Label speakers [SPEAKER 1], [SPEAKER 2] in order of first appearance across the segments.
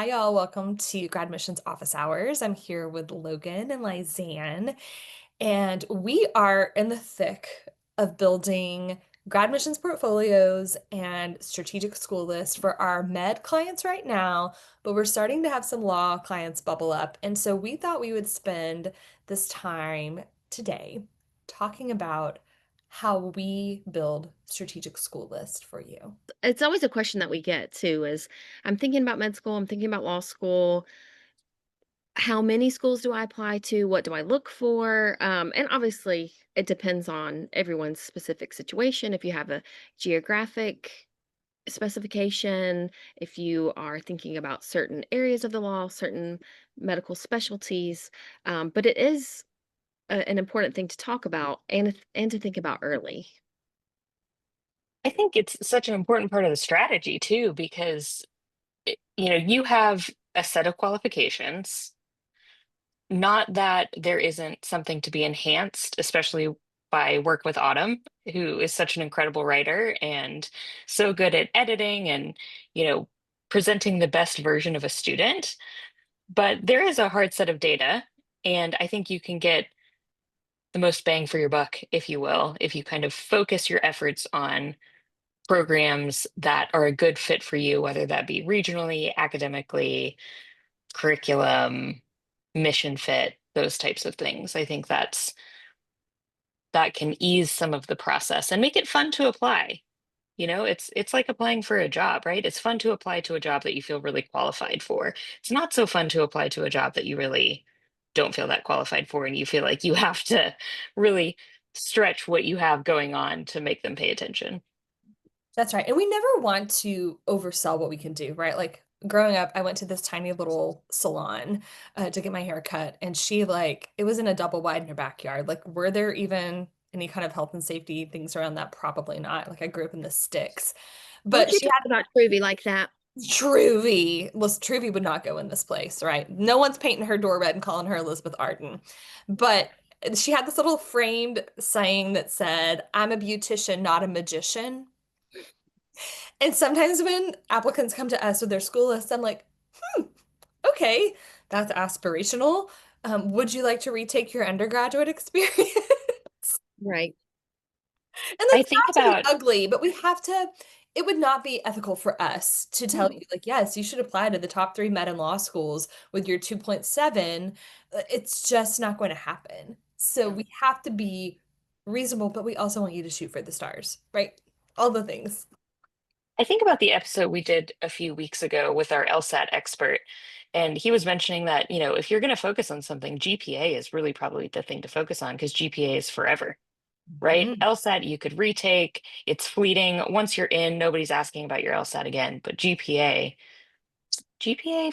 [SPEAKER 1] Hi, y'all. Welcome to Grad Missions Office Hours. I'm here with Logan and Lizanne, and we are in the thick of building grad missions portfolios and strategic school lists for our med clients right now, but we're starting to have some law clients bubble up. And so we thought we would spend this time today talking about how we build strategic school list for you.
[SPEAKER 2] It's always a question that we get too is I'm thinking about med school, I'm thinking about law school. How many schools do I apply to? What do I look for? And obviously, it depends on everyone's specific situation. If you have a geographic specification, if you are thinking about certain areas of the law, certain medical specialties, but it is an important thing to talk about and to think about early.
[SPEAKER 3] I think it's such an important part of the strategy too, because you have a set of qualifications. Not that there isn't something to be enhanced, especially by work with Autumn, who is such an incredible writer and so good at editing and, you know, presenting the best version of a student. But there is a hard set of data, and I think you can get the most bang for your buck, if you will, if you kind of focus your efforts on programs that are a good fit for you, whether that be regionally, academically, curriculum, mission fit, those types of things. I think that can ease some of the process and make it fun to apply. It's like applying for a job, right? It's fun to apply to a job that you feel really qualified for. It's not so fun to apply to a job that you really don't feel that qualified for and you feel like you have to really stretch what you have going on to make them pay attention.
[SPEAKER 1] That's right. And we never want to oversell what we can do, right? Like growing up, I went to this tiny little salon to get my hair cut, and it was in a double wide in her backyard. Like, were there even any kind of health and safety things around that? Probably not. Like, I grew up in the sticks.
[SPEAKER 2] Don't
[SPEAKER 1] But
[SPEAKER 2] you
[SPEAKER 1] she
[SPEAKER 2] talk about Groovy like that.
[SPEAKER 1] had Truvy. Truvy would not go in this place, right? No one's painting her door red and calling her Elizabeth Arden. But she had this little framed saying that said, I'm a beautician, not a magician. And sometimes when applicants come to us with their school list, I'm like, hmm, okay, that's aspirational. Would you like to retake your undergraduate experience?
[SPEAKER 2] Right.
[SPEAKER 1] And
[SPEAKER 3] I
[SPEAKER 1] that's
[SPEAKER 3] think
[SPEAKER 1] not to be
[SPEAKER 3] about
[SPEAKER 1] ugly, but it would not be ethical for us to tell you,
[SPEAKER 2] No.
[SPEAKER 1] like, yes, you should apply to the top three med and law schools with your 2.7. It's just not going to happen. So
[SPEAKER 2] No.
[SPEAKER 1] we have to be reasonable, but we also want you to shoot for the stars, right? All the things.
[SPEAKER 3] I think about the episode we did a few weeks ago with our LSAT expert, and he was mentioning that, if you're going to focus on something, GPA is really probably the thing to focus on because GPA is forever, right?
[SPEAKER 1] Mhm.
[SPEAKER 3] LSAT you could retake, it's fleeting. Once you're in, nobody's asking about your LSAT again, but GPA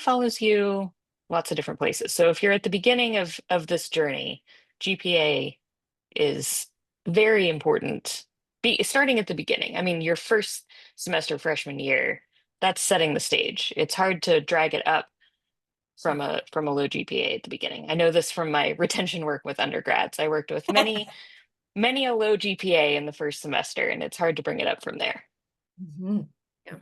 [SPEAKER 3] follows you lots of different places. So if you're at the beginning of this journey, GPA is very important. Starting at the beginning. I mean, your first semester freshman year, that's setting the stage. It's hard to drag it up from a low GPA at the beginning. I know this from my retention work with undergrads. I worked with many a low GPA in the first semester, and it's hard to bring it up from there.
[SPEAKER 1] Mhm.
[SPEAKER 2] Yeah.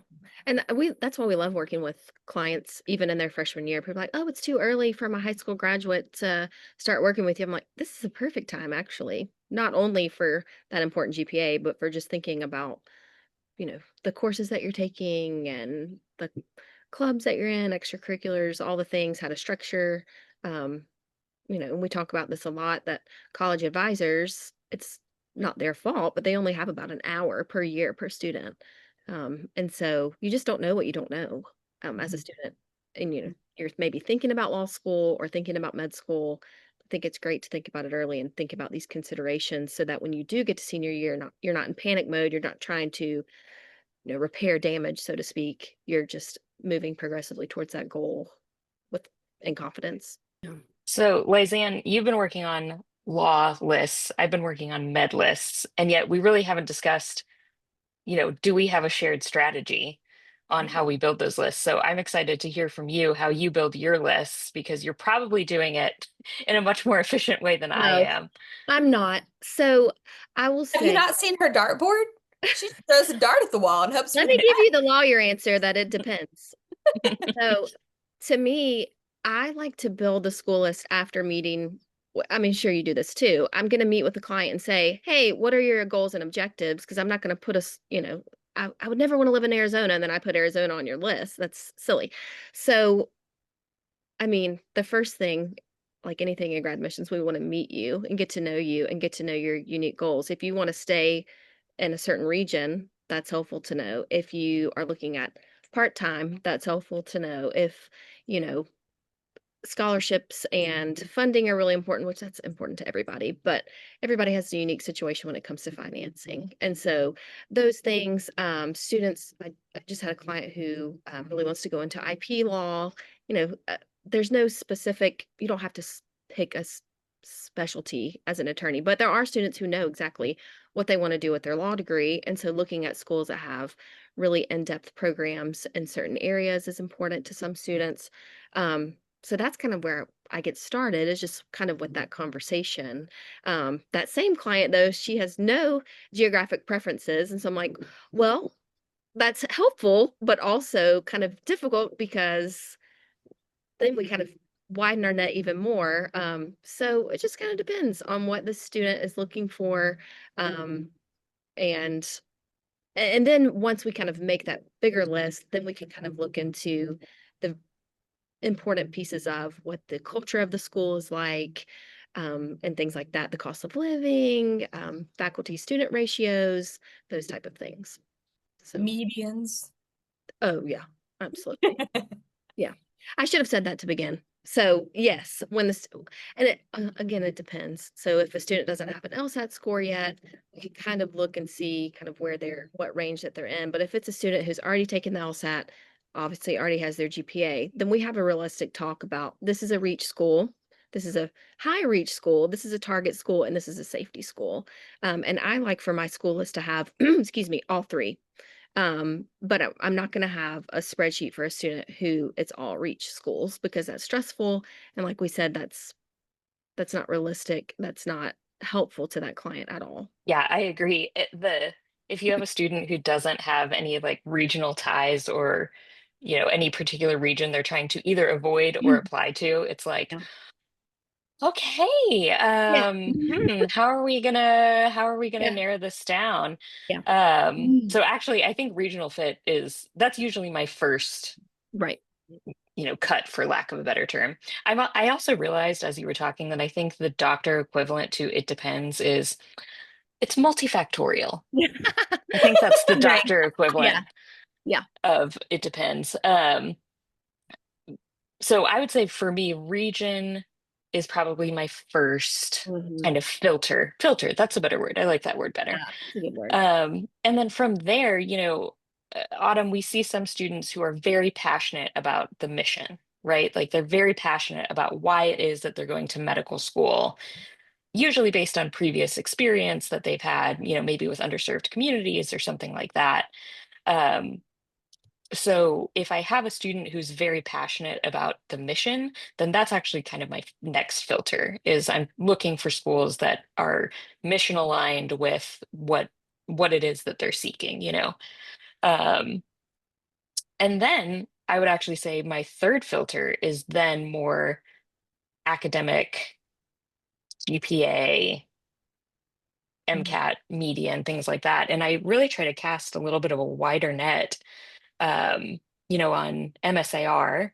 [SPEAKER 2] And we that's why we love working with clients even in their freshman year. People are like, "Oh, it's too early for my high school graduate to start working with you." I'm like, "This is a perfect time actually. Not only for that important GPA, but for just thinking about, the courses that you're taking and the clubs that you're in, extracurriculars, all the things, how to structure. Um, and we talk about this a lot that college advisors, it's not their fault, but they only have about an hour per year per student. And so you just don't know what you don't know as a
[SPEAKER 1] Mhm.
[SPEAKER 2] student. And you're maybe thinking about law school or thinking about med school. I think it's great to think about it early and think about these considerations so that when you do get to senior year, you're not in panic mode. You're not trying to, repair damage, so to speak. You're just moving progressively towards that goal with in confidence. Yeah.
[SPEAKER 3] So, Lizanne, you've been working on law lists. I've been working on med lists, and yet we really haven't discussed, do we have a shared strategy on how we build those lists? So I'm excited to hear from you how you build your lists because you're probably doing it in a much more efficient way than I
[SPEAKER 2] No,
[SPEAKER 3] am.
[SPEAKER 2] I'm not. So I will
[SPEAKER 1] Have you
[SPEAKER 2] say,
[SPEAKER 1] not seen her dartboard? She just throws a dart at the wall and hopes for
[SPEAKER 2] let
[SPEAKER 1] the
[SPEAKER 2] me
[SPEAKER 1] net.
[SPEAKER 2] give you the lawyer answer that it depends. So To me, I like to build the school list after meeting. I mean, sure, you do this too. I'm going to meet with the client and say, hey, what are your goals and objectives? Because I'm not going to put us, I would never want to live in Arizona and then I put Arizona on your list. That's silly. So, I mean, the first thing, like anything in grad missions, we want to meet you and get to know you and get to know your unique goals. If you want to stay in a certain region, that's helpful to know. If you are looking at part-time, that's helpful to know. If, you know, scholarships and funding are really important, which that's important to everybody, but everybody has a unique situation when it comes to financing. And so those things, students, I just had a client who really wants to go into IP law. There's no specific, you don't have to pick a specialty as an attorney, but there are students who know exactly what they want to do with their law degree. And so looking at schools that have really in-depth programs in certain areas is important to some students. So that's kind of where I get started, is just kind of with that conversation. That same client, though, she has no geographic preferences. And so I'm like, well, that's helpful, but also kind of difficult because then we kind of widen our net even more. So it just kind of depends on what the student is looking for. Um, and and then once we kind of make that bigger list, then we can kind of look into the important pieces of what the culture of the school is like, and things like that, the cost of living, faculty student ratios, those type of things. So,
[SPEAKER 1] Medians.
[SPEAKER 2] oh yeah, absolutely. Yeah. I should have said that to begin. So yes, and again, it depends. So if a student doesn't have an LSAT score yet, we can kind of look and see kind of what range that they're in. But if it's a student who's already taken the LSAT, obviously already has their GPA, then we have a realistic talk about, this is a reach school. This is a high reach school. This is a target school, and this is a safety school. And I like for my school list to have, excuse me, all three. But I'm not going to have a spreadsheet for a student who it's all reach schools, because that's stressful. And like we said, that's not realistic. That's not helpful to that client at all.
[SPEAKER 3] Yeah, I agree. If you have a student who doesn't have any like regional ties or, any particular region they're trying to either avoid or
[SPEAKER 2] Mm.
[SPEAKER 3] apply to, it's like,
[SPEAKER 2] Yeah.
[SPEAKER 3] okay,
[SPEAKER 2] Yeah.
[SPEAKER 3] how are we gonna
[SPEAKER 2] Yeah.
[SPEAKER 3] narrow this down?
[SPEAKER 2] Yeah.
[SPEAKER 3] So actually, I think regional fit that's usually my first,
[SPEAKER 2] Right.
[SPEAKER 3] cut, for lack of a better term. I also realized as you were talking that I think the doctor equivalent to it depends is it's multifactorial. I think that's the
[SPEAKER 2] Right.
[SPEAKER 3] doctor
[SPEAKER 2] Yeah.
[SPEAKER 3] equivalent
[SPEAKER 2] Yeah.
[SPEAKER 3] of it depends. So I would say for me, region is probably my first
[SPEAKER 2] Mhm.
[SPEAKER 3] kind of filter. Filter, that's a better word. I like that word better.
[SPEAKER 2] Yeah. It's a good word.
[SPEAKER 3] And then from there, Autumn, we see some students who are very passionate about the mission, right? Like they're very passionate about why it is that they're going to medical school, usually based on previous experience that they've had, maybe with underserved communities or something like that. Um, so if I have a student who's very passionate about the mission, then that's actually kind of my next filter, is I'm looking for schools that are mission aligned with what it is that they're seeking. Um, and then I would actually say my third filter is then more academic, GPA,
[SPEAKER 1] Mhm.
[SPEAKER 3] MCAT, median, things like that. And I really try to cast a little bit of a wider net, um, on MSAR,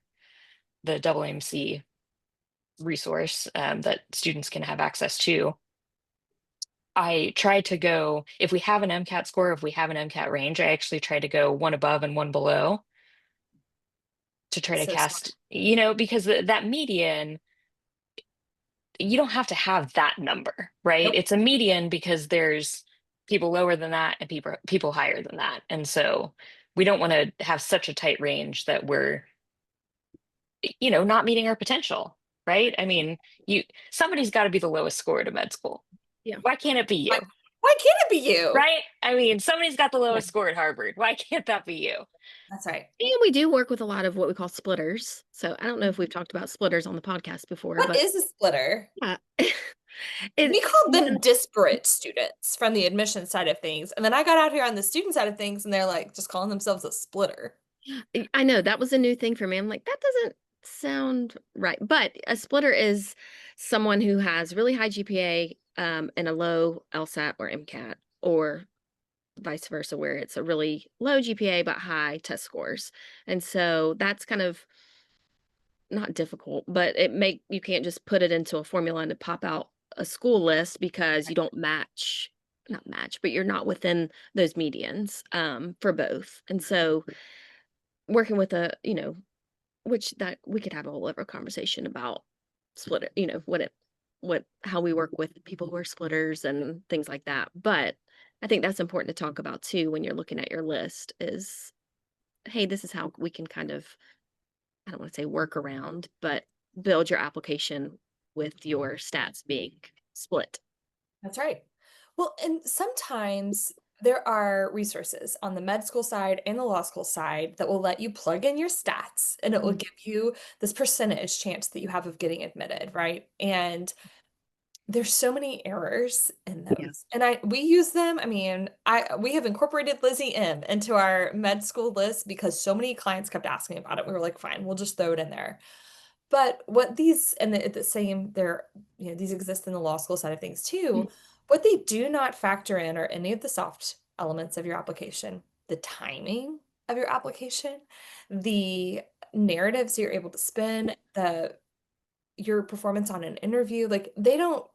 [SPEAKER 3] the AAMC resource, that students can have access to. I try to go, if we have an MCAT score, if we have an MCAT range, I actually try to go one above and one below to try to
[SPEAKER 1] So smart.
[SPEAKER 3] cast, because that median, you don't have to have that number, right?
[SPEAKER 1] Nope.
[SPEAKER 3] It's a median because there's people lower than that and people higher than that. And so we don't want to have such a tight range that we're, not meeting our potential, right? I mean, you somebody's got to be the lowest score to med school.
[SPEAKER 2] Yeah.
[SPEAKER 3] Why can't it be
[SPEAKER 1] Why,
[SPEAKER 3] you?
[SPEAKER 1] why can't it be you?
[SPEAKER 3] Right? I mean, somebody's got the
[SPEAKER 2] Yeah.
[SPEAKER 3] lowest score at Harvard. Why can't that be you?
[SPEAKER 1] That's right.
[SPEAKER 2] And we do work with a lot of what we call splitters. So I don't know if we've talked about splitters on the podcast before,
[SPEAKER 1] What
[SPEAKER 2] but
[SPEAKER 1] is a splitter?
[SPEAKER 2] yeah.
[SPEAKER 1] We
[SPEAKER 2] It,
[SPEAKER 1] called them disparate students from the admission side of things. And then I got out here on the student side of things and they're like just calling themselves a splitter.
[SPEAKER 2] I know that was a new thing for me. I'm like, that doesn't sound right. But a splitter is someone who has really high GPA and a low LSAT or MCAT, or vice versa, where it's a really low GPA but high test scores. And so that's kind of not difficult, but you can't just put it into a formula and pop out a school list because you don't match, not match, but you're not within those medians for both. And so working with which that we could have a whole other conversation about split it, how we work with people who are splitters and things like that. But I think that's important to talk about too when you're looking at your list is, hey, this is how we can kind of, I don't want to say work around, but build your application with your stats being split.
[SPEAKER 1] That's right. Well, and sometimes there are resources on the med school side and the law school side that will let you plug in your stats and it will
[SPEAKER 2] Mhm.
[SPEAKER 1] give you this percentage chance that you have of getting admitted, right? And there's so many errors in
[SPEAKER 2] Yeah.
[SPEAKER 1] those. And we use them. I mean, I we have incorporated Lizzie M into our med school list because so many clients kept asking about it. We were like, fine, we'll just throw it in there. But what these and the same they're these exist in the law school side of things too. What they do not factor in are any of the soft elements of your application, the timing of your application, the narratives you're able to spin, the your performance on an interview. Like they don't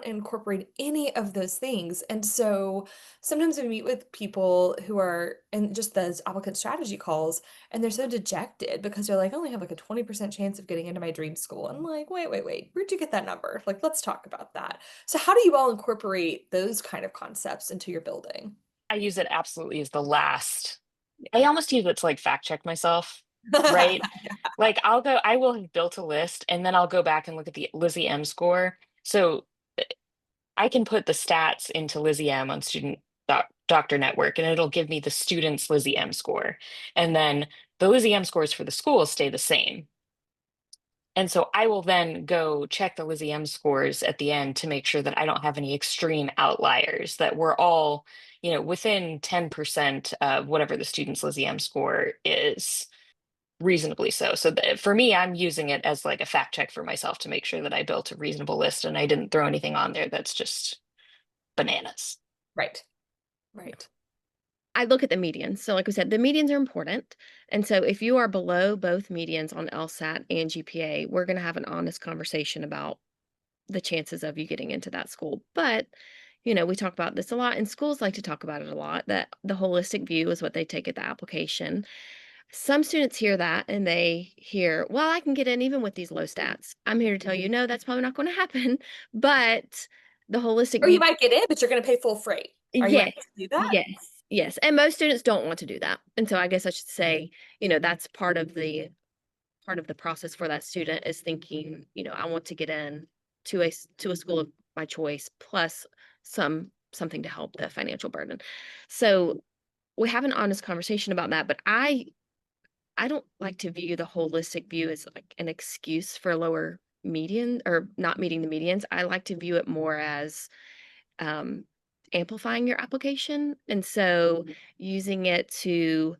[SPEAKER 1] incorporate any of those things. And so sometimes we meet with people who are in just those applicant strategy calls and they're so dejected because they're like, I only have like a 20% chance of getting into my dream school. I'm like, wait, where'd you get that number? Like, let's talk about that. So how do you all incorporate those kind of concepts into your building?
[SPEAKER 3] I use it absolutely as the last. I almost use it to like fact check myself, right? Like I will have built a list and then I'll go back and look at the Lizzie M score. So I can put the stats into Lizzie M on Doctor Network and it'll give me the student's Lizzie M score. And then the Lizzie M scores for the school stay the same. And so I will then go check the Lizzie M scores at the end to make sure that I don't have any extreme outliers, that we're all, within 10% of whatever the student's Lizzie M score is, reasonably so. So for me, I'm using it as like a fact check for myself to make sure that I built a reasonable list and I didn't throw anything on there that's just bananas.
[SPEAKER 1] Right. Right.
[SPEAKER 2] I look at the medians. So, like we said, the medians are important. And so, if you are below both medians on LSAT and GPA, we're going to have an honest conversation about the chances of you getting into that school. But, we talk about this a lot, and schools like to talk about it a lot, that the holistic view is what they take at the application. Some students hear that and they hear, well, I can get in even with these low stats. I'm here to tell you, no, that's probably not going to happen. But the holistic
[SPEAKER 1] Or you
[SPEAKER 2] view,
[SPEAKER 1] might get in, but you're going to pay full freight. Are you
[SPEAKER 2] yes,
[SPEAKER 1] unable to do that?
[SPEAKER 2] yes, yes. And most students don't want to do that. And so I guess I should say, that's part of the process for that student is thinking, I want to get in to a school of my choice plus something to help the financial burden. So we have an honest conversation about that, but I don't like to view the holistic view as like an excuse for lower median or not meeting the medians. I like to view it more as um, amplifying your application. And so using it to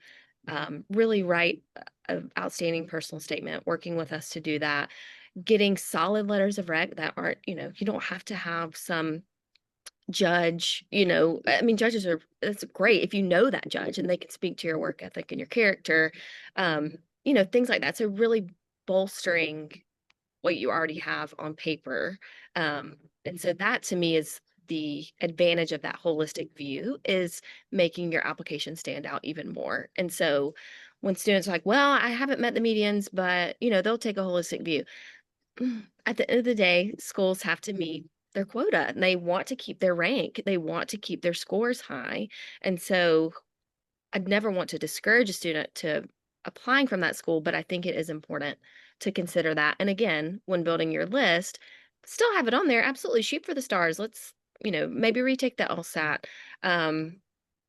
[SPEAKER 2] really write an outstanding personal statement, working with us to do that, getting solid letters of rec that aren't, you don't have to have some judge, I mean, judges are, that's great if you know that judge and they can speak to your work ethic and your character, um, things like that. So really bolstering what you already have on paper. And so that to me is the advantage of that holistic view is making your application stand out even more. And so when students are like, well, I haven't met the medians, but they'll take a holistic view. At the end of the day, schools have to meet their quota and they want to keep their rank. They want to keep their scores high. And so I'd never want to discourage a student to applying from that school, but I think it is important to consider that. And again, when building your list, still have it on there. Absolutely shoot for the stars. Let's, maybe retake the LSAT, um,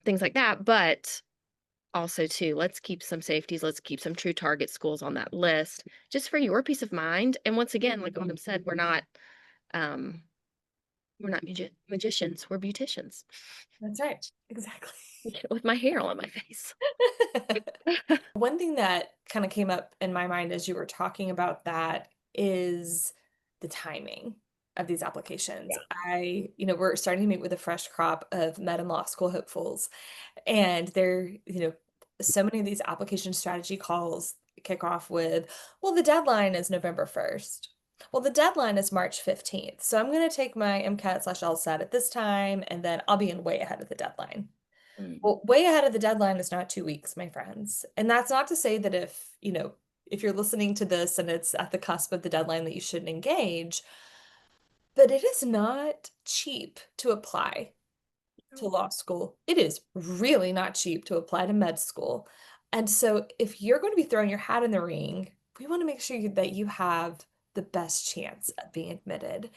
[SPEAKER 2] things like that. But also too, let's keep some safeties. Let's keep some true target schools on that list just for your peace of mind. And once again, like Autumn said, we're not, um, We're not magicians, we're beauticians.
[SPEAKER 1] That's right. Exactly.
[SPEAKER 2] With my hair all on my face.
[SPEAKER 1] One thing that kind of came up in my mind as you were talking about that is the timing of these applications.
[SPEAKER 2] Yeah.
[SPEAKER 1] We're starting to meet with a fresh crop of med and law school hopefuls, and so many of these application strategy calls kick off with, well, the deadline is November 1st. Well, the deadline is March 15th. So I'm going to take my MCAT/LSAT at this time, and then I'll be in way ahead of the deadline.
[SPEAKER 2] Mm.
[SPEAKER 1] Well, way ahead of the deadline is not 2 weeks, my friends. And that's not to say that if you're listening to this and it's at the cusp of the deadline that you shouldn't engage, but it is not cheap to apply to
[SPEAKER 2] Oh.
[SPEAKER 1] law school. It is really not cheap to apply to med school. And so if you're going to be throwing your hat in the ring, we want to make sure that you have the best chance of being admitted.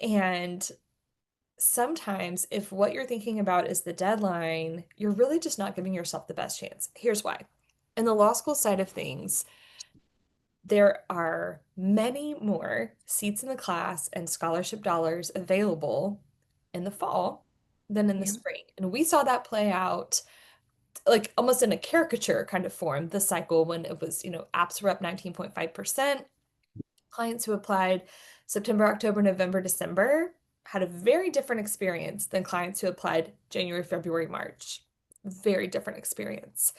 [SPEAKER 1] And sometimes if what you're thinking about is the deadline, you're really just not giving yourself the best chance. Here's why. In the law school side of things, there are many more seats in the class and scholarship dollars available in the fall than in the
[SPEAKER 2] Yeah.
[SPEAKER 1] spring. And we saw that play out like almost in a caricature kind of form this cycle when it was, apps were up 19.5%. Clients who applied September, October, November, December had a very different experience than clients who applied January, February, March. Very different experience.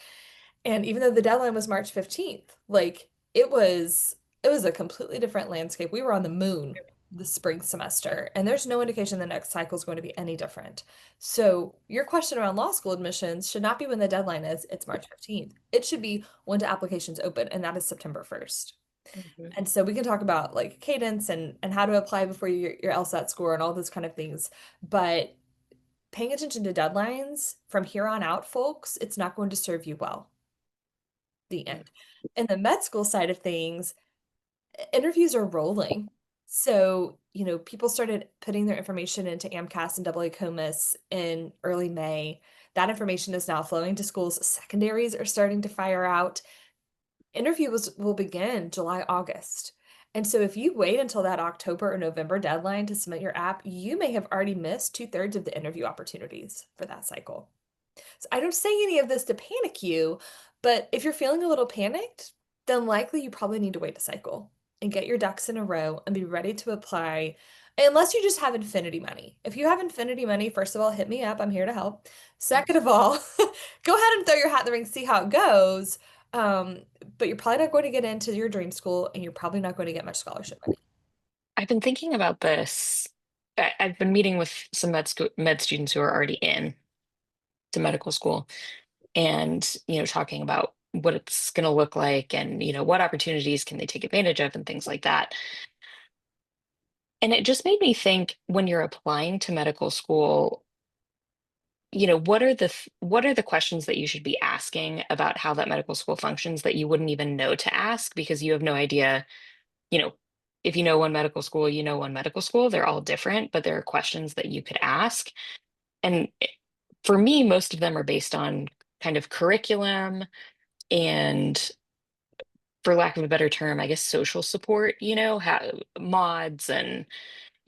[SPEAKER 1] And even though the deadline was March 15th, like it was a completely different landscape. We were on the moon the spring semester, and there's no indication the next cycle is going to be any different. So your question around law school admissions should not be when the deadline is, it's March 15th. It should be when the applications open, and that is September 1st.
[SPEAKER 2] Mhm.
[SPEAKER 1] And so we can talk about like cadence and how to apply before your LSAT score and all those kind of things. But paying attention to deadlines from here on out, folks, it's not going to serve you well. The
[SPEAKER 2] Yeah.
[SPEAKER 1] end. In the med school side of things, interviews are rolling. So, people started putting their information into AMCAS and AA COMIS in early May. That information is now flowing to schools. Secondaries are starting to fire out. Interviews will begin July, August. And so if you wait until that October or November deadline to submit your app, you may have already missed 2/3 of the interview opportunities for that cycle. So I don't say any of this to panic you, but if you're feeling a little panicked, then likely you probably need to wait a cycle and get your ducks in a row and be ready to apply. Unless you just have infinity money. If you have infinity money, first of all, hit me up. I'm here to help. Second of all, go ahead and throw your hat in the ring, see how it goes. Um, but you're probably not going to get into your dream school and you're probably not going to get much scholarship money.
[SPEAKER 3] I've been thinking about this. I've been meeting with some med students who are already in to medical school, and talking about what it's going to look like, and what opportunities can they take advantage of, and things like that. And it just made me think, when you're applying to medical school, what are the questions that you should be asking about how that medical school functions that you wouldn't even know to ask, because you have no idea. you know if you know one medical school, you know one medical school. They're all different, but there are questions that you could ask. And for me, most of them are based on kind of curriculum and, for lack of a better term, I guess, social support, how mods, and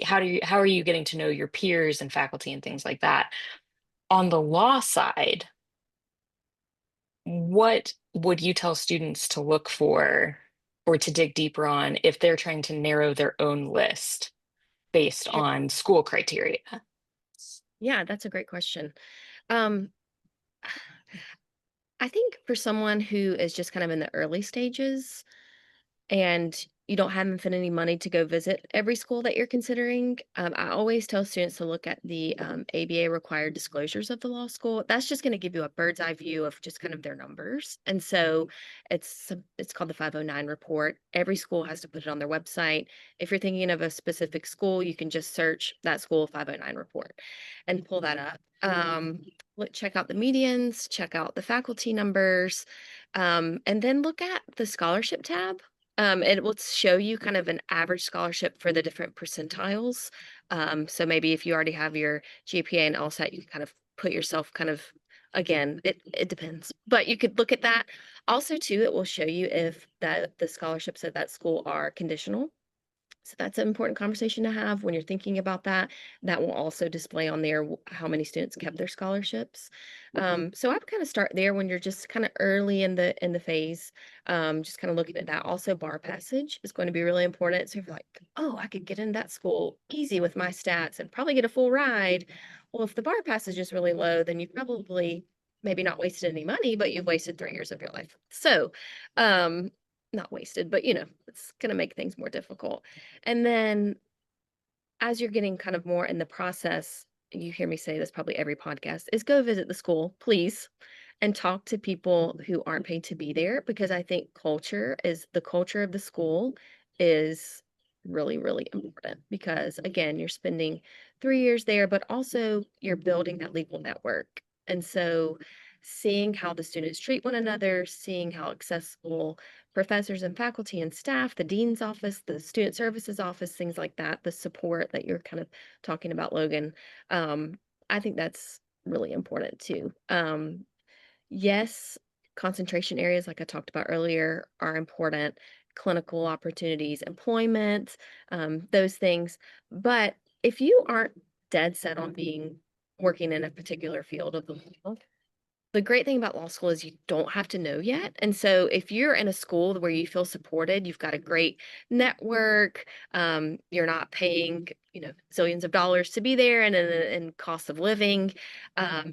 [SPEAKER 3] how are you getting to know your peers and faculty and things like that. On the law side, what would you tell students to look for or to dig deeper on if they're trying to narrow their own list based
[SPEAKER 2] Yeah.
[SPEAKER 3] on school criteria?
[SPEAKER 2] Yeah, that's a great question. Um, I think for someone who is just kind of in the early stages, and you don't have infinity money to go visit every school that you're considering, I always tell students to look at the ABA required disclosures of the law school. That's just going to give you a bird's eye view of just kind of their numbers. And so it's called the 509 report. Every school has to put it on their website. If you're thinking of a specific school, you can just search that school 509 report and pull that up. Check out the medians, check out the faculty numbers, and then look at the scholarship tab. It will show you kind of an average scholarship for the different percentiles. So maybe if you already have your GPA and LSAT, you can kind of put yourself kind of, again, it depends, but you could look at that. Also, too, it will show you if the scholarships at that school are conditional. So that's an important conversation to have when you're thinking about that. That will also display on there how many students kept their scholarships. So I would kind of start there when you're just kind of early in the phase, just kind of looking at that. Also, bar passage is going to be really important. So if you're like, oh, I could get in that school easy with my stats and probably get a full ride. Well, if the bar passage is really low, then you probably maybe not wasted any money, but you've wasted 3 years of your life. So, um, not wasted, but it's going to make things more difficult. And then as you're getting kind of more in the process, you hear me say this probably every podcast, is go visit the school, please, and talk to people who aren't paid to be there because I think the culture of the school is really, really important because again, you're spending 3 years there, but also you're building that legal network. And so seeing how the students treat one another, seeing how accessible professors and faculty and staff, the dean's office, the student services office, things like that, the support that you're kind of talking about, Logan. Um, I think that's really important too. Yes, concentration areas, like I talked about earlier, are important. Clinical opportunities, employment, those things. But if you aren't dead set on being working in a particular field of the law, the great thing about law school is you don't have to know yet. And so if you're in a school where you feel supported, you've got a great network, you're not paying, zillions of dollars to be there and cost of living,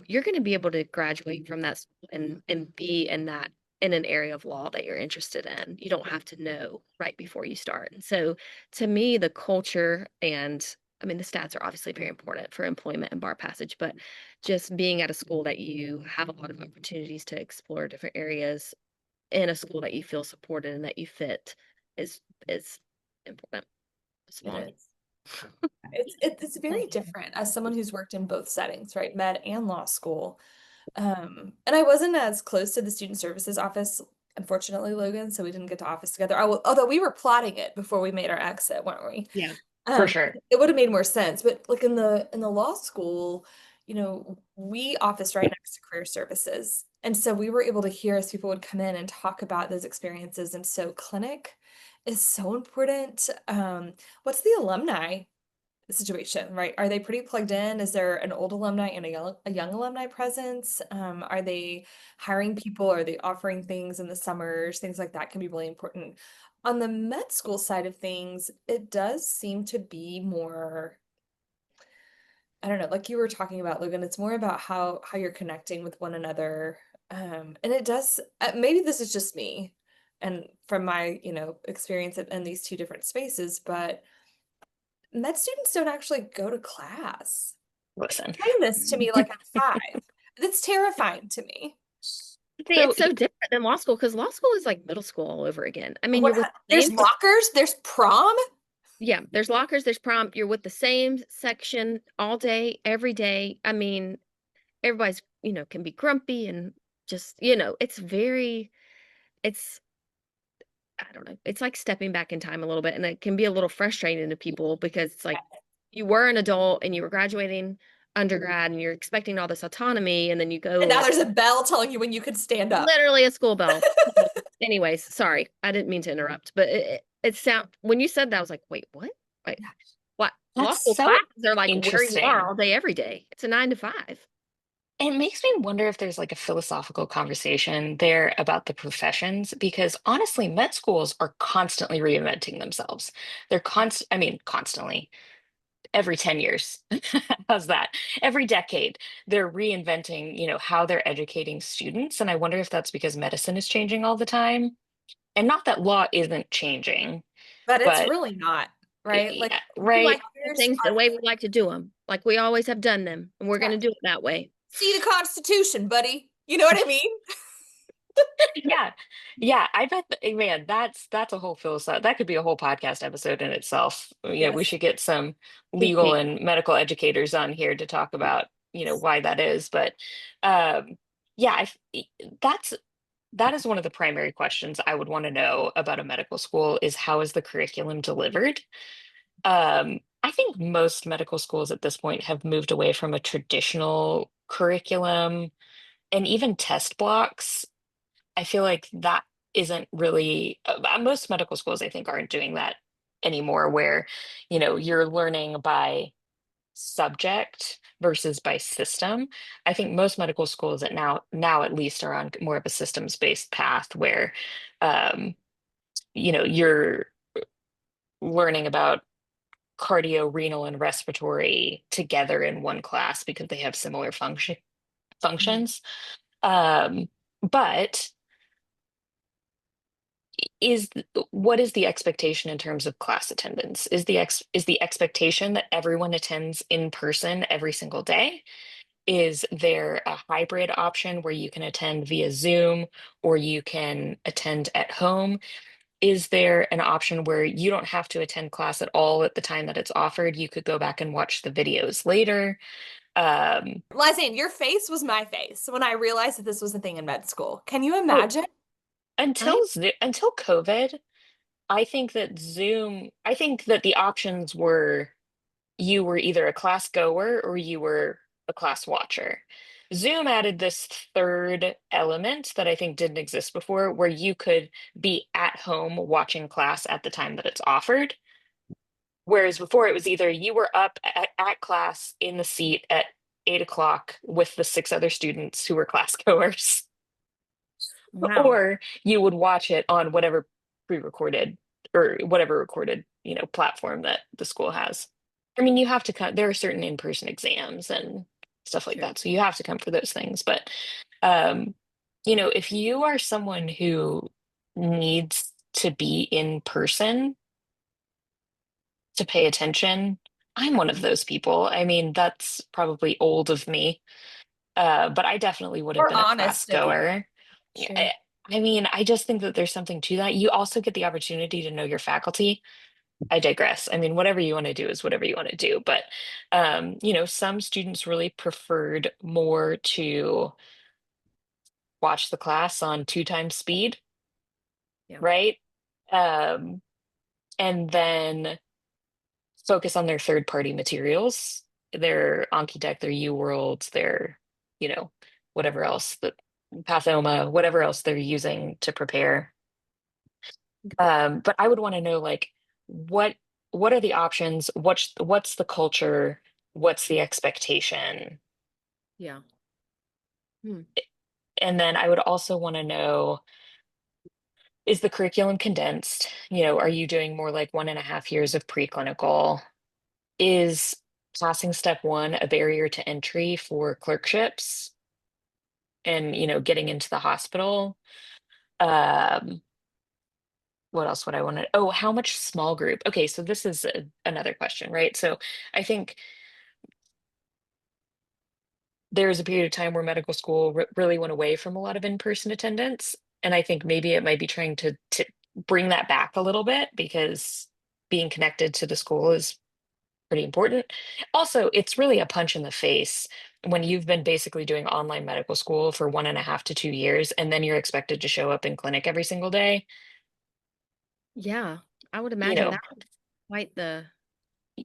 [SPEAKER 2] you're going to be able to graduate from that school and be in an area of law that you're interested in. You don't have to know right before you start. And so to me, the culture and I mean, the stats are obviously very important for employment and bar passage, but just being at a school that you have a lot of opportunities to explore different areas in a school that you feel supported and that you fit is is important. It's
[SPEAKER 1] It
[SPEAKER 2] long.
[SPEAKER 1] is. It's very different as someone who's worked in both settings, right? Med and law school. And I wasn't as close to the student services office, unfortunately, Logan, so we didn't get to office together. Although we were plotting it before we made our exit, weren't we?
[SPEAKER 3] Yeah, for
[SPEAKER 1] It
[SPEAKER 3] sure.
[SPEAKER 1] would have made more sense. But like in the law school, we officed right next to career services. And so we were able to hear as people would come in and talk about those experiences. And so clinic is so important. What's the alumni situation, right? Are they pretty plugged in? Is there an old alumni and a young alumni presence? Are they hiring people? Are they offering things in the summers? Things like that can be really important. On the med school side of things, it does seem to be more, I don't know, like you were talking about, Logan, it's more about how you're connecting with one another. And it does, maybe this is just me and from my, experience in these two different spaces, but med students don't actually go to class.
[SPEAKER 3] Listen.
[SPEAKER 1] Explain this to me like I'm five. That's terrifying to me.
[SPEAKER 2] See,
[SPEAKER 3] So
[SPEAKER 2] it's so different than law school because law school is like middle school all over again. I mean,
[SPEAKER 1] What
[SPEAKER 2] you're with the
[SPEAKER 1] there's
[SPEAKER 2] same,
[SPEAKER 1] lockers, there's prom.
[SPEAKER 2] yeah, there's lockers, there's prom, you're with the same section all day, every day. I mean, everybody's, can be grumpy and just, it's I don't know. It's like stepping back in time a little bit, and it can be a little frustrating to people because it's like you were an adult and you were graduating undergrad and you're expecting all this autonomy, and then you
[SPEAKER 1] And
[SPEAKER 2] go
[SPEAKER 1] now
[SPEAKER 2] like
[SPEAKER 1] there's a bell telling you when you could stand up.
[SPEAKER 2] literally a school bell. So, anyways, sorry, I didn't mean to interrupt, but it sound when you said that, I was like, wait, what? Wait, what? Law
[SPEAKER 3] that's
[SPEAKER 2] school
[SPEAKER 3] so
[SPEAKER 2] classes are like where you are
[SPEAKER 3] interesting.
[SPEAKER 2] all day, every day. It's a 9 to 5.
[SPEAKER 3] It makes me wonder if there's like a philosophical conversation there about the professions, because honestly, med schools are constantly reinventing themselves. I mean, constantly, every 10 years. How's that? Every decade, they're reinventing, how they're educating students. And I wonder if that's because medicine is changing all the time. And not that law isn't changing,
[SPEAKER 1] But it's
[SPEAKER 3] but
[SPEAKER 1] really not, right? Like
[SPEAKER 3] yeah,
[SPEAKER 1] we
[SPEAKER 3] right.
[SPEAKER 2] The
[SPEAKER 1] lawyers
[SPEAKER 2] things the
[SPEAKER 1] are
[SPEAKER 2] way we like to do them, like we always have done them, and we're going to do it that way.
[SPEAKER 1] see the Constitution, buddy. You know what I mean?
[SPEAKER 3] Yeah, yeah, I bet man, that's a whole philosoph that could be a whole podcast episode in itself. We
[SPEAKER 1] Yes.
[SPEAKER 3] should get some
[SPEAKER 2] Big
[SPEAKER 3] legal
[SPEAKER 2] thing.
[SPEAKER 3] and medical educators on here to talk about, why that is. But um yeah, that's that is one of the primary questions I would want to know about a medical school is how is the curriculum delivered? I think most medical schools at this point have moved away from a traditional curriculum and even test blocks. I feel like that isn't really most medical schools, I think, aren't doing that anymore where, you're learning by subject versus by system. I think most medical schools at now at least are on more of a systems based path where um, you're learning about cardio, renal, and respiratory together in one class because they have similar
[SPEAKER 1] Mhm.
[SPEAKER 3] functions. Um, but is what is the expectation in terms of class attendance? Is the expectation that everyone attends in person every single day? Is there a hybrid option where you can attend via Zoom or you can attend at home? Is there an option where you don't have to attend class at all at the time that it's offered? You could go back and watch the videos later. Um,
[SPEAKER 1] Lizanne, your face was my face when I realized that this was a thing in med school. Can you
[SPEAKER 3] oh,
[SPEAKER 1] imagine?
[SPEAKER 2] I
[SPEAKER 3] until COVID, I think that the options were you were either a class goer or you were a class watcher. Zoom added this third element that I think didn't exist before, where you could be at home watching class at the time that it's offered. Whereas before it was either you were up at class in the seat at 8 o'clock with the six other students who were class goers,
[SPEAKER 2] Wow.
[SPEAKER 3] or you would watch it on whatever pre-recorded or whatever recorded, platform that the school has. I mean, you have to come, there are certain in-person exams and stuff like
[SPEAKER 2] Sure.
[SPEAKER 3] that, so you have to come for those things. But um, if you are someone who needs to be in person to pay attention, I'm one of those people. I mean, that's probably old of me, but I definitely would have
[SPEAKER 1] Or
[SPEAKER 3] been a class
[SPEAKER 1] honest of you.
[SPEAKER 3] goer. Yeah,
[SPEAKER 2] Sure.
[SPEAKER 3] I mean, I just think that there's something to that. You also get the opportunity to know your faculty. I digress. I mean, whatever you want to do is whatever you want to do. But, some students really preferred more to watch the class on two times speed,
[SPEAKER 2] Yeah.
[SPEAKER 3] right? Um, and then focus on their third party materials, their Anki Deck, their UWorld, their, you know, whatever else, the Pathoma, whatever else they're using to prepare. But I would want to know like what what are the options? What's the culture? What's the expectation?
[SPEAKER 2] Yeah. Hmm.
[SPEAKER 3] And then I would also want to know, is the curriculum condensed? Are you doing more like 1.5 years of preclinical? Is passing step one a barrier to entry for clerkships and, getting into the hospital? Um, what else would I want to? Oh, how much small group? Okay, so this is another question, right? So I think there was a period of time where medical school really went away from a lot of in-person attendance, and I think maybe it might be trying to bring that back a little bit because being connected to the school is pretty important. Also, it's really a punch in the face when you've been basically doing online medical school for 1.5 to 2 years, and then you're expected to show up in clinic every single day.
[SPEAKER 2] Yeah. I would
[SPEAKER 3] You
[SPEAKER 2] imagine
[SPEAKER 3] know,
[SPEAKER 2] that was quite the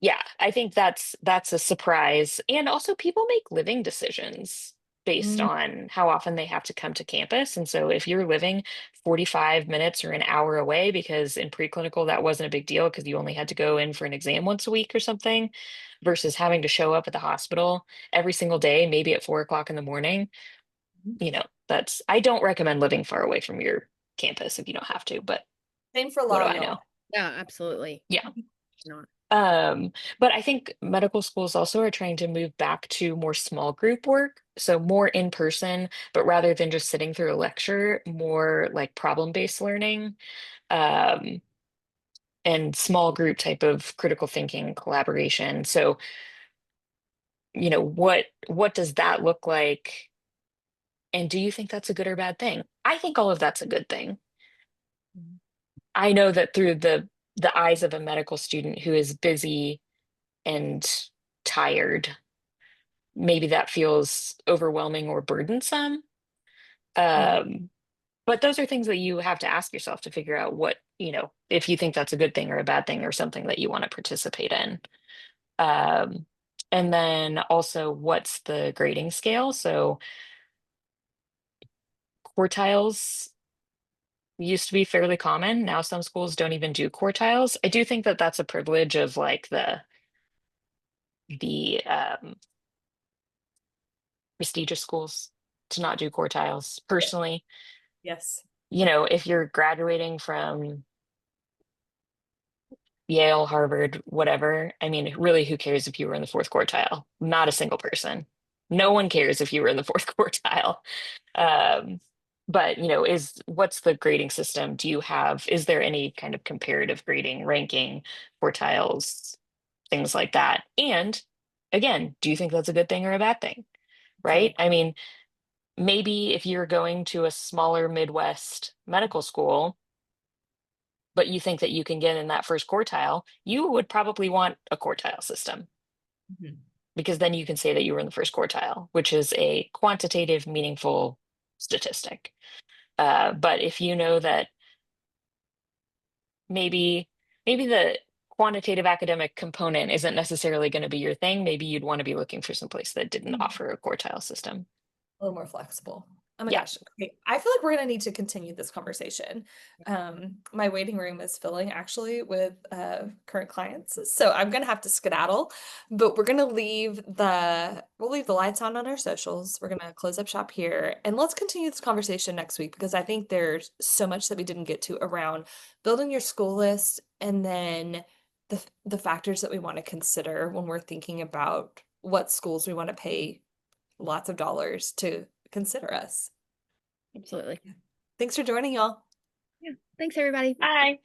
[SPEAKER 3] yeah, I think that's a surprise. And also people make living decisions based
[SPEAKER 2] Mm,
[SPEAKER 3] on how often they have to come to campus. And so if you're living 45 minutes or an hour away, because in preclinical that wasn't a big deal because you only had to go in for an exam once a week or something, versus having to show up at the hospital every single day, maybe at 4 o'clock in the morning, that's I don't recommend living far away from your campus if you don't have to, but
[SPEAKER 1] Same for
[SPEAKER 3] what do
[SPEAKER 1] La
[SPEAKER 3] I
[SPEAKER 1] Yola.
[SPEAKER 3] know?
[SPEAKER 2] yeah, absolutely.
[SPEAKER 3] Yeah.
[SPEAKER 2] Not.
[SPEAKER 3] But I think medical schools also are trying to move back to more small group work, so more in person, but rather than just sitting through a lecture, more like problem-based learning, um, and small group type of critical thinking collaboration. So, what does that look like? And do you think that's a good or bad thing? I think all of that's a good thing.
[SPEAKER 2] Mhm.
[SPEAKER 3] I know that through the eyes of a medical student who is busy and tired, maybe that feels overwhelming or burdensome.
[SPEAKER 2] Mhm.
[SPEAKER 3] Um, but those are things that you have to ask yourself to figure out if you think that's a good thing or a bad thing or something that you want to participate in. Um, and then also, what's the grading scale? So quartiles used to be fairly common. Now some schools don't even do quartiles. I do think that that's a privilege of like the prestigious schools to not do quartiles.
[SPEAKER 1] Yeah.
[SPEAKER 3] Personally,
[SPEAKER 1] Yes.
[SPEAKER 3] if you're graduating from Yale, Harvard, whatever, I mean, really, who cares if you were in the fourth quartile? Not a single person. No one cares if you were in the fourth quartile. Um, but is what's the grading system? Is there any kind of comparative grading, ranking, quartiles, things like that? And again, do you think that's a good thing or a bad thing?
[SPEAKER 1] Very
[SPEAKER 3] Right?
[SPEAKER 1] much.
[SPEAKER 3] I mean, maybe if you're going to a smaller Midwest medical school, but you think that you can get in that first quartile, you would probably want a quartile system
[SPEAKER 1] Mhm.
[SPEAKER 3] because then you can say that you were in the first quartile, which is a quantitative, meaningful statistic. But if you know that maybe the quantitative academic component isn't necessarily going to be your thing, maybe you'd want to be looking for some place that didn't
[SPEAKER 1] Mhm.
[SPEAKER 3] offer a quartile system.
[SPEAKER 1] A little more flexible. Oh my
[SPEAKER 3] Yeah.
[SPEAKER 1] gosh. Okay. I feel like we're gonna need to continue this conversation. My waiting room is filling actually with current clients. So I'm gonna have to skedaddle, but we'll leave the lights on our socials. We're gonna close up shop here and let's continue this conversation next week because I think there's so much that we didn't get to around building your school list and then the factors that we want to consider when we're thinking about what schools we want to pay lots of dollars to consider us.
[SPEAKER 2] Absolutely.
[SPEAKER 1] Thanks for joining, y'all.
[SPEAKER 2] Yeah. Thanks, everybody.
[SPEAKER 3] Hi.